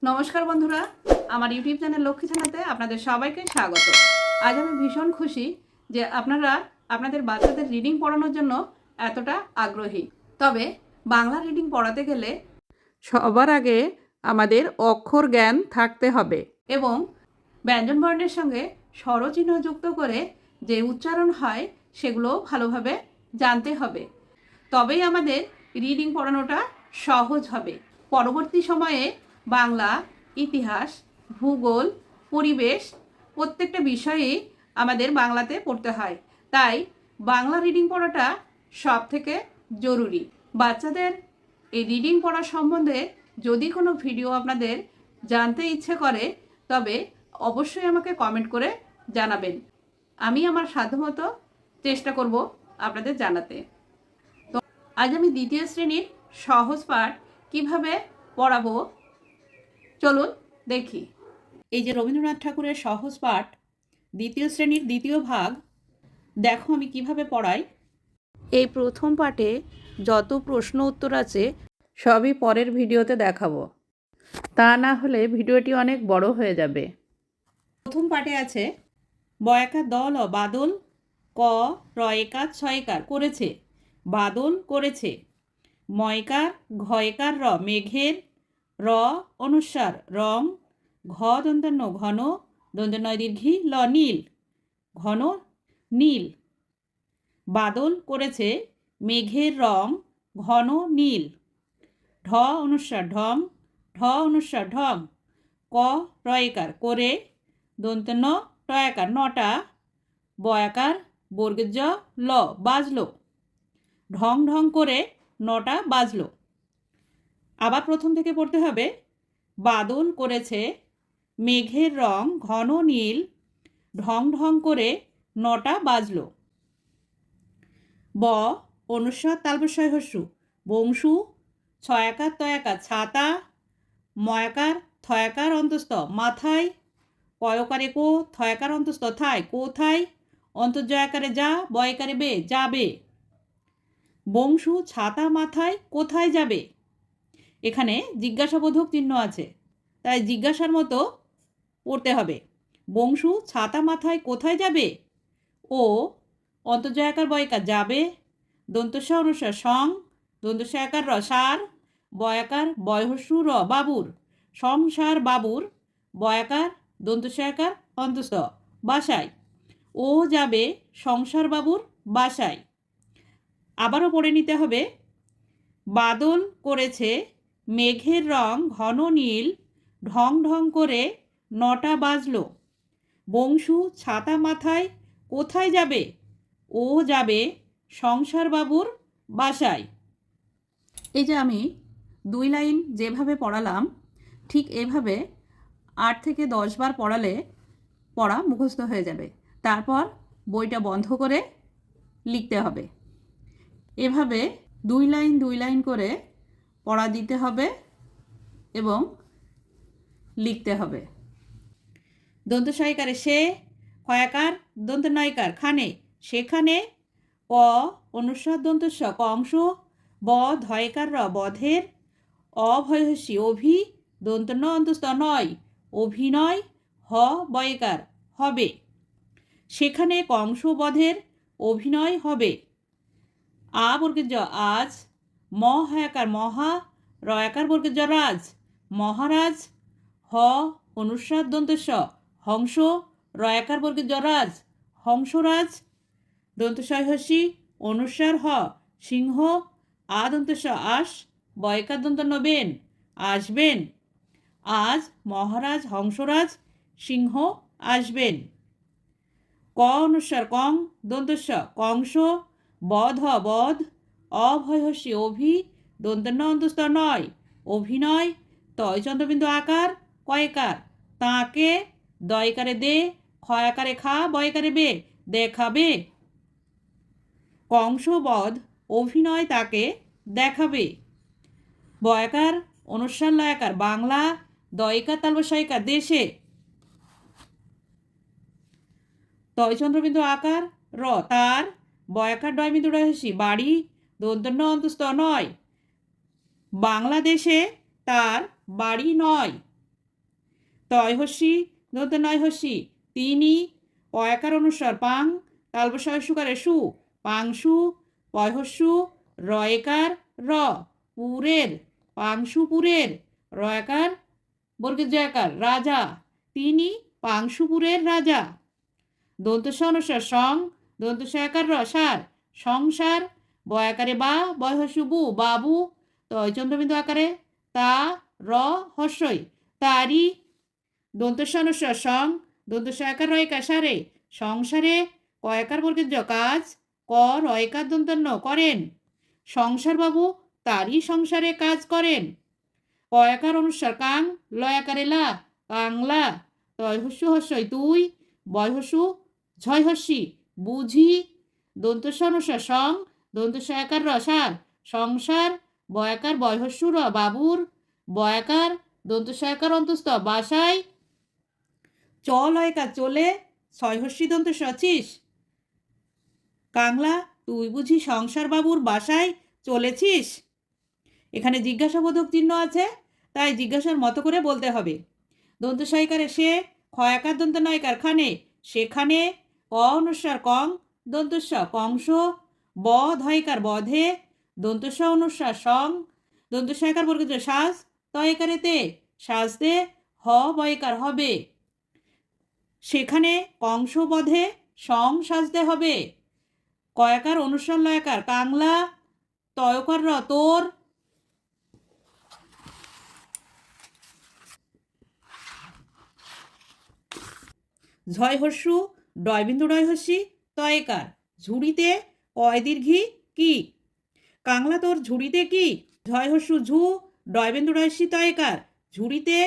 নমস্কার বন্ধুরা, আমার ইউটিউব চ্যানেল লক্ষ্মী জানাতে আপনাদের সবাইকে স্বাগত। আজ আমি ভীষণ খুশি যে আপনারা আপনাদের বাচ্চাদের রিডিং পড়ানোর জন্য এতটা আগ্রহী। তবে বাংলা রিডিং পড়াতে গেলে সবার আগে আমাদের অক্ষর জ্ঞান থাকতে হবে এবং ব্যঞ্জনবর্ণের সঙ্গে স্বরচিহ্ন যুক্ত করে যে উচ্চারণ হয় সেগুলো ভালোভাবে জানতে হবে। তবেই আমাদের রিডিং পড়ানোটা সহজ হবে। পরবর্তী সময়ে বাংলা, ইতিহাস, ভূগোল, পরিবেশ প্রত্যেকটা বিষয়েই আমাদের বাংলাতে পড়তে হয়। তাই বাংলা রিডিং পড়াটা সব থেকে জরুরি। বাচ্চাদের এই রিডিং পড়া সম্বন্ধে যদি কোনো ভিডিও আপনাদের জানতে ইচ্ছে করে তবে অবশ্যই আমাকে কমেন্ট করে জানাবেন। আমি আমার সাধ্যমতো চেষ্টা করব আপনাদের জানাতে। আজ আমি দ্বিতীয় শ্রেণীর সহজ পাঠ কিভাবে পড়াবো চলুন দেখি। এই যে রবীন্দ্রনাথ ঠাকুরের সহজ পাঠ দ্বিতীয় শ্রেণীর দ্বিতীয় ভাগ, দেখো আমি কিভাবে পড়াই। এই প্রথম পাঠে যত প্রশ্ন উত্তর আছে সবই পরের ভিডিওতে দেখাবো, তা না হলে ভিডিওটি অনেক বড় হয়ে যাবে। প্রথম পাঠে আছে বয়াকার দল ও বাদল, ক রয়েকার ছয়কার করেছে, বাদল করেছে, ময়কার ঘয়কার র মেঘের, র অনুস্বার রং, ঘ দন্তান্ন ঘন, দন্তনয় দীর্ঘী ল নীল, ঘন নীল। বাদল করেছে মেঘের রং ঘন নীল, ঢ অনুস্বার ঢং, ঢ অনুস্বার ঢং, ক রয়কার করে, দন্তন্য টয়াকার নটা, বয়াকার বর্গের জ ল বাজলো, ঢং ঢং করে নটা বাজলো। আবার প্রথম থেকে পড়তে হবে। বাদল করেছে মেঘের রং ঘন নীল, ঢং ঢং করে নটা বাজলো। ব অনুস্বার তালবস্বয় হস্যু, বংশু, ছয়াকার তয়াকার ছাতা, ময়াকার থয়াকার অন্তস্থ মাথায়, কয়কারে কো, থয়াকার অন্তস্থ থায় কোথায়, অন্তর্জয়াকারে যা, বয়কারে বে যাবে। বংশু ছাতা মাথায় কোথায় যাবে। এখানে জিজ্ঞাসাবোধক চিহ্ন আছে, তাই জিজ্ঞাসার মতো পড়তে হবে। বংশু ছাতা মাথায় কোথায় যাবে, ও অন্তর্জয়াকার বয়কার যাবে, দন্তস্ব অনুস্বার সং, দন্তস্বয়াকার র সার, বয়াকার বয়হস্যু র বাবুর, সংসার বাবুর, বয়াকার দন্তস্বয়াকার অন্তস্থ বাসায়, ও যাবে সংসার বাবুর বাসায়। আবারও পড়ে নিতে হবে। বাদল করেছে মেঘের রং ঘন নীল, ঢং ঢং করে নটা বাজলো। বংশু ছাতা মাথায় কোথায় যাবে, ও যাবে সংসার বাবুর বাসায়। এই যে আমি 2 লাইন যেভাবে পড়ালাম ঠিক এভাবে 8 থেকে 10 বার পড়ালে পড়া মুখস্থ হয়ে যাবে। তারপর বইটা বন্ধ করে লিখতে হবে। এভাবে 2 লাইন 2 লাইন করে পড়া দিতে হবে এবং লিখতে হবে। দন্তসহায়িকারে সে, ক্ষয়াকার দন্তনয়কার খানে সেখানে, ক অনুস্বার দন্তস্ব কংস, ব ধয়কার র বধের, অভয়সী অভি, দন্তন্য অন্তস্থ নয় অভিনয়, হ বয়কার হবে, সেখানে কংস বধের অভিনয় হবে। আ বর্গের জ আজ, ম হয়াকার মহা, রয়াকার বর্গের জ রাজ, মহারাজ, হ অনুস্বার দন্তস্ব হংস, রয়াকার বর্গের জ রাজ, হংসরাজ, দন্তস্বয়হস্যি অনুস্বার হ সিংহ, আ দন্তস্ব আস, বয়কার দন্তন্য বেন আসবেন, আজ মহারাজ হংসরাজ সিংহ আসবেন। ক অনুস্বার কং, দন্তস্ব কংস, বধ বধ, অভয়হস্যি অভি, দন্তন্য অন্তস্থ নয় অভিনয়, তয় চন্দ্রবিন্দু আকার কয়কার তাকে, দয়কারে দে, ক্ষয়াকারে খা, বয়কারে বে দেখাবে। কংস বধ অভিনয় তাকে দেখাবে। বয়াকার অনুস্বার লয়াকার বাংলা, দয়কার তালবস্বয়কার দেশে, তয় চন্দ্রবিন্দু আকার র তার, বয়াকার ডয়বিন্দু রহস্যি বাড়ি, দন্তন্য অন্তস্থ নয় বাংলাদেশে তার বাড়ি নয়। তয় হস্যি দন্ত নয় হস্যি তিনি, পয়াকার অনুস্বার পাং, তালবস্য সুকারে সু, পাংশু, পয়হস্যু, রয়কার র, পুরের, পাংশুপুরের, রয়কার বর্গের জয়াকার রাজা, তিনি পাংশুপুরের রাজা। দন্তস্ব অনুস্বার সং, দন্তস্বয়াকার র সার, সংসার, বয়াকারে বা, বয়হস্যু বু বাবু, তয় চন্দ্রবিন্দু আকারে তা, র হস্যই তারি। দন্তস্ব অনুস্বার সং, দন্তস্বয়াকার রয়কার সারে, সংসারে, কয়াকার বর্গের জ কাজ, ক রয়কার দন্তন্য করেন, সংসারবাবু তারই সংসারে কাজ করেন। কয়াকার অনুস্বার কাং, লয়াকারে লা, কাংলা, তয় হস্যু হস্যই তুই, বয়হস্যু ঝয় হস্যি বুঝি। দন্তস্ব অনুস্বার সং, দন্তস্বয়াকার র সার, সংসার, বয়াকার বয়হস্যু র বাবুর, বয়াকার দন্তস্বয়াকার অন্তস্থ বাসায়, চ লয়কার চলে, ছয়হস্যি দন্তস্ব চিস, কাংলা তুই বুঝি সংসার বাবুর বাসায় চলেছিস। এখানে জিজ্ঞাসাবোধক চিহ্ন আছে, তাই জিজ্ঞাসার মতো করে বলতে হবে। দন্তস্বয়কারে সে, ক্ষয়াকার দন্ত নয়কার খানে, সেখানে, ক অনুস্বার কং, দন্তস্ব কংস, ব ধয়কার বধে, দন্তস্ব অনুস্বার সং, দন্তস্বয়কার বর্গের শ্বাস, তয়কারে তে, সাজতে, হ বয়কার হবে, সেখানে কংস বধে সং সাজতে হবে। কয়াকার অনুস্বার লয়াকার কাংলা, তয়কার র তোর, ঝয় হস্যু ডয়বিন্দু ডয় হস্যি তয়কার, ঝুড়িতে কয় দীর্ঘি কি, কাংলা তোর ঝুড়িতে কি, ঝয় হস্যু ঝু ডয়বিন্দু ডয়সি তয়কার, ঝুড়িতে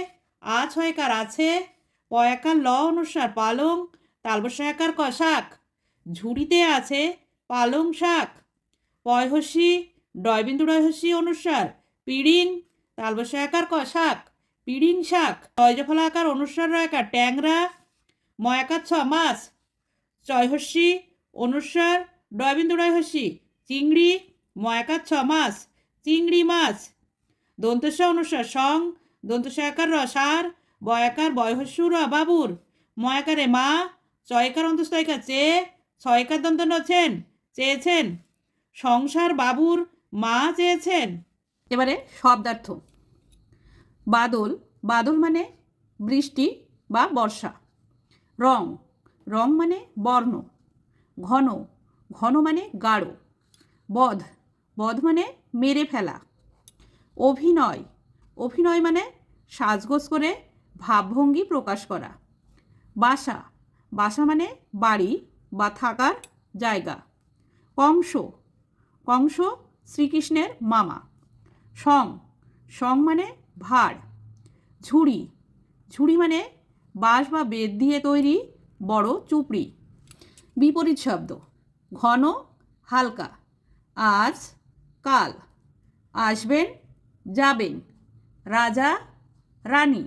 আ ছয়কার আছে, পয়াকার ল অনুস্বার পালং, তালবস্যয়াকার ক শাক, ঝুড়িতে আছে পালং শাক। পয়হস্যি ডয়বিন্দু ডয়হস্যি অনুস্বার পিড়িং, তালবস্যয়াকার ক শাক, পিড়িং শাক। তয়জফলাকার অনুস্বার রয়াকার ট্যাংরা, ময়াকার ছ মাছ, চয়হস্যি অনুস্বার ডয়বিন্দু ডয়হস্যি চিংড়ি, ময়াকার ছ মাছ, চিংড়ি মাছ। দন্তস্ব অনুস্বার সং, দন্তস্বয়াকার র সার, বয়াকার বয়হস্যু র বাবুর, ময়াকারে মা, চয়কার অন্তস্তয়কার চেয়ে, ছয়কার দন্ত নছেন চেয়েছেন, সংসার বাবুর মা চেয়েছেন। এবারে শব্দার্থ। বাদল, বাদল মানে বৃষ্টি বা বর্ষা। রং, রং মানে বর্ণ। ঘন, ঘন মানে গাঢ়। বধ, বধ মানে মেরে ফেলা। অভিনয়, অভিনয় মানে সাজগোজ করে ভাবভঙ্গি প্রকাশ করা। বাসা, বাসা মানে বাড়ি বা থাকার জায়গা। কংস, কংস শ্রীকৃষ্ণের মামা। সং, সং মানে ভার। ঝুড়ি, ঝুড়ি মানে বাঁশ বা বেত দিয়ে তৈরি বড় চুপড়ি। বিপরীত শব্দ। ঘন, হালকা। আজ, কাল। আসবেন, যাবেন। রাজা, রানী।